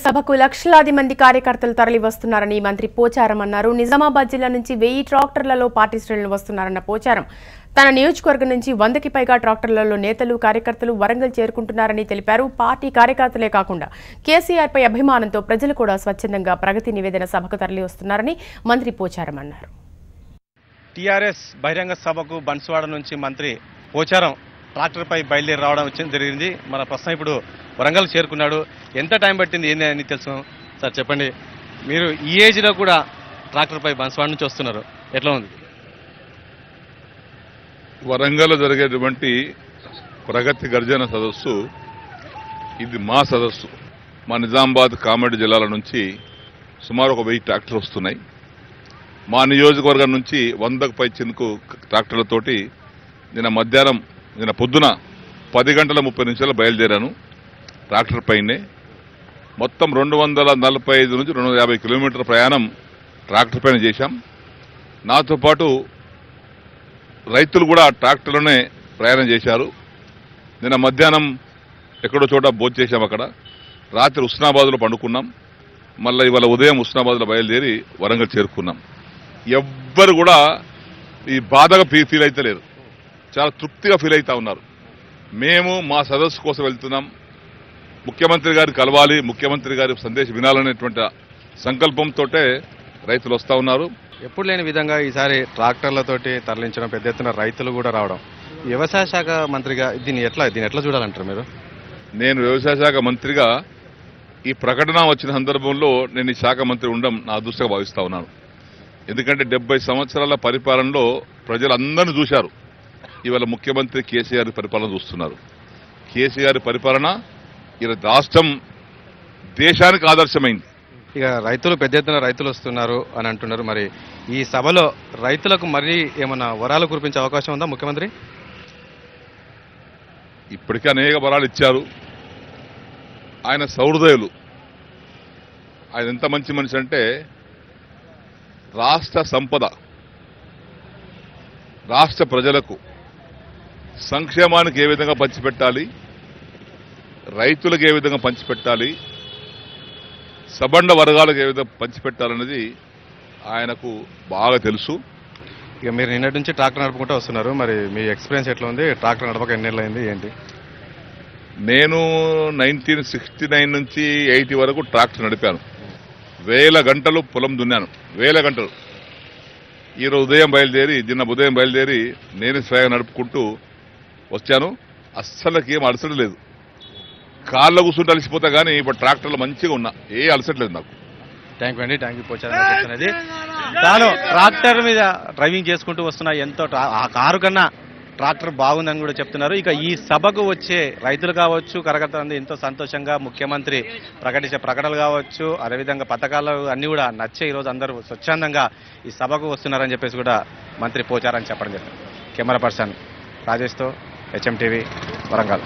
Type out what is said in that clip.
సభకు లక్షలాది మంది కార్యకర్తలు తరలి వస్తున్నారని మంత్రి పోచారం అన్నారు. నిజామాబాద్ జిల్లా నుంచి 1000 ట్రాక్టర్లలో పార్టీ శ్రేణులు వస్తున్నారన్న పోచారం తన నియోజకవర్గం నుంచి 100కి పైగా ట్రాక్టర్లలో నేతలు కార్యకర్తలు వరంగల్ చేరుకుంటున్నారని తెలిపారు. పార్టీ కార్యకర్తలే కాకుండా కేసీఆర్ పై అభిమానంతో ప్రజలు కూడా స్వచ్ఛందంగా ప్రగతి నివేదన సభకు తరలి వస్తున్నారని మంత్రి పోచారం అన్నారు. టీఆర్ఎస్ బహిరంగ సభకు బన్సువాడ నుంచి మంత్రి పోచారం ట్రాక్టర్పై బయలుదేరి రావడం జరిగింది. మన ప్రస్తుతం ఇప్పుడు వరంగల్ చేరుకున్నాడు. ఎంత టైం పట్టింది ఏంది అని తెలుసు సార్, చెప్పండి. మీరు ఈ ఏజ్లో కూడా ట్రాక్టర్పై బన్సువాడ నుంచి వస్తున్నారు, ఎట్లా ఉంది? వరంగల్ జరిగేటువంటి ప్రగతి గర్జన సదస్సు ఇది మా సదస్సు. మా నిజామాబాద్ కామారెడ్డి జిల్లాల నుంచి సుమారు ఒక 1000 ట్రాక్టర్లు వస్తున్నాయి. మా నియోజకవర్గం నుంచి 100కు పై చినుకు ట్రాక్టర్లతోటి నిన్న పొద్దున 10 గంటల 30 నిమిషాలు బయలుదేరాను. ట్రాక్టర్ పైనే మొత్తం 245 నుంచి 250 కిలోమీటర్ల ప్రయాణం ట్రాక్టర్ పైన చేశాం. నాతో పాటు రైతులు కూడా ట్రాక్టర్లోనే ప్రయాణం చేశారు. నిన్న మధ్యాహ్నం ఎక్కడో చోట భోజనం చేశాం. అక్కడ రాత్రి హుస్నాబాద్లో పండుకున్నాం. మళ్ళీ ఇవాళ ఉదయం హుస్నాబాద్లో బయలుదేరి వరంగల్ చేరుకున్నాం. ఎవ్వరు కూడా ఈ బాధగా ఫీల్ అయితే లేరు, చాలా తృప్తిగా ఫీల్ అవుతా ఉన్నారు. మేము మా సదస్సు కోసం వెళ్తున్నాం, ముఖ్యమంత్రి గారు కలవాలి, ముఖ్యమంత్రి గారి సందేశం వినాలనేటువంటి సంకల్పంతో రైతులు వస్తూ ఉన్నారు. ఎప్పుడు లేని విధంగా ఈసారి ట్రాక్టర్లతోటి తరలించడం, పెద్ద ఎత్తున రైతులు కూడా రావడం. వ్యవసాయ శాఖ మంత్రిగా దీన్ని ఎట్లా చూడాలంటారు మీరు? నేను వ్యవసాయ శాఖ మంత్రిగా ఈ ప్రకటన వచ్చిన సందర్భంలో నేను ఈ శాఖ మంత్రి ఉండడం నా అదృష్టంగా భావిస్తా ఉన్నాను. ఎందుకంటే 70 సంవత్సరాల పరిపాలనలో ప్రజలందరినీ చూశారు. ఇవాళ ముఖ్యమంత్రి కేసీఆర్ పరిపాలన చూస్తున్నారు. కేసీఆర్ పరిపాలన ఇలా రాష్ట్రం దేశానికి ఆదర్శమైంది. ఇక రైతులు పెద్ద ఎత్తున రైతులు వస్తున్నారు అని అంటున్నారు. మరి ఈ సభలో రైతులకు మరీ ఏమన్నా వరాలు కురిపించే అవకాశం ఉందా ముఖ్యమంత్రి? ఇప్పటికే అనేక వరాలు ఇచ్చారు. ఆయన సహృదయులు. ఆయన ఎంత మంచి మనిషి అంటే రాష్ట్ర సంపద రాష్ట్ర ప్రజలకు సంక్షేమానికి ఏ విధంగా పంచిపెట్టాలి, రైతులకు ఏ విధంగా పంచిపెట్టాలి, సబండ వర్గాలకు ఏ విధంగా పంచిపెట్టాలనేది ఆయనకు బాగా తెలుసు. ఇక మీరు నిన్నటి నుంచి ట్రాక్టర్ నడుపుకుంటూ వస్తున్నారు. మరి మీ ఎక్స్పీరియన్స్ ఎట్లా ఉంది? ట్రాక్టర్ నడపక ఎన్నేళ్ళు అయింది ఏంటి? నేను 1969 నుంచి 80 వరకు ట్రాక్టర్ నడిపాను. 1000 గంటలు పొలం దున్నాను, 1000 గంటలు. ఈరోజు ఉదయం బయలుదేరి నేను స్వయంగా నడుపుకుంటూ వచ్చాను. అస్సలకి ఏం అలసట లేదు. కాళ్ళ కూర్చుంటే అలసిపోతా కానీ ఇప్పుడు ట్రాక్టర్లో మంచిగా ఉన్నా, ఏ అలసట్లేదు నాకు. థ్యాంక్ యూ పోచారు. తాను ట్రాక్టర్ మీద డ్రైవింగ్ చేసుకుంటూ వస్తున్నా, ఎంతో ఆ కారు కన్నా ట్రాక్టర్ బాగుందని కూడా చెప్తున్నారు. ఇక ఈ సభకు వచ్చే రైతులు కావచ్చు, కార్యకర్తలు ఎంతో సంతోషంగా ముఖ్యమంత్రి ప్రకటించే ప్రకటనలు కావచ్చు, అదేవిధంగా పథకాలు అన్ని కూడా నచ్చే ఈరోజు అందరూ స్వచ్ఛందంగా ఈ సభకు వస్తున్నారని చెప్పేసి కూడా మంత్రి పోచారని చెప్పడం జరిగింది. కెమెరా పర్సన్ రాజేష్తో HM TV వరంగల్.